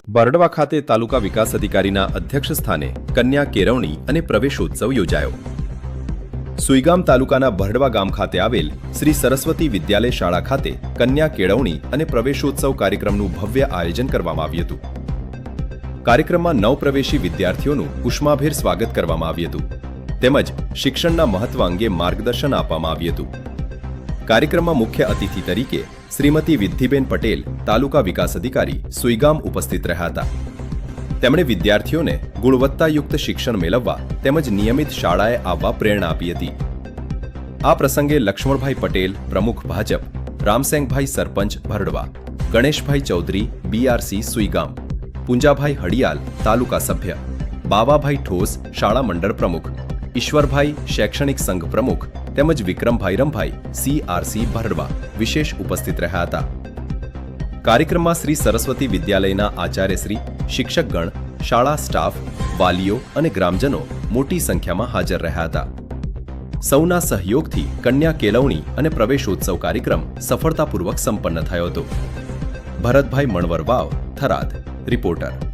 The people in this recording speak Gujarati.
બરડવા ખાતે તાલુકા વિકાસ અધિકારીના અધ્યક્ષ સ્થાને કન્યા કેળવણી અને પ્રવેશોત્સવ યોજાયો. સુઈગામ તાલુકાના બરડવા ગામ ખાતે આવેલ શ્રી સરસ્વતી વિદ્યાલય શાળા ખાતે કન્યા કેળવણી અને પ્રવેશોત્સવ કાર્યક્રમનું ભવ્ય આયોજન કરવામાં આવ્યું હતું. કાર્યક્રમમાં નવપ્રવેશી વિદ્યાર્થીઓનું ઉષ્માભેર સ્વાગત કરવામાં આવ્યું હતું તેમજ શિક્ષણના મહત્વ અંગે માર્ગદર્શન આપવામાં આવ્યું હતું. કાર્યક્રમમાં મુખ્ય અતિથિ તરીકે શ્રીમતી વિદ્ધિબેન પટેલ તાલુકા વિકાસ અધિકારી સુઈગામ ઉપસ્થિત રહ્યા હતા. તેમણે વિદ્યાર્થીઓને ગુણવત્તાયુક્ત શિક્ષણ મેળવવા તેમજ નિયમિત શાળાએ આવવા પ્રેરણા આપી હતી. આ પ્રસંગે લક્ષ્મણભાઈ પટેલ પ્રમુખ ભાજપ, રામસેંગભાઈ સરપંચ ભરડવા, ગણેશભાઈ ચૌધરી બીઆરસી સુઈગામ, પુંજાભાઈ હડિયાલ તાલુકા સભ્ય, બાવાભાઈ ઠોસ શાળા મંડળ પ્રમુખ, ઈશ્વરભાઈ શૈક્ષણિક સંઘ પ્રમુખ તેમજ વિક્રમભાઈ રમભાઈ સીઆરસી ભરડવા વિશેષ ઉપસ્થિત રહ્યા હતા. કાર્યક્રમમાં શ્રી સરસ્વતી વિદ્યાલયના આચાર્યશ્રી, શિક્ષકગણ, શાળા સ્ટાફ, વાલીઓ અને ગ્રામજનો મોટી સંખ્યામાં હાજર રહ્યા હતા. સૌના સહયોગથી કન્યા કેળવણી અને પ્રવેશોત્સવ કાર્યક્રમ સફળતાપૂર્વક સંપન્ન થયો હતો. ભરતભાઈ મણવર વાવ, થરાદ, રિપોર્ટર.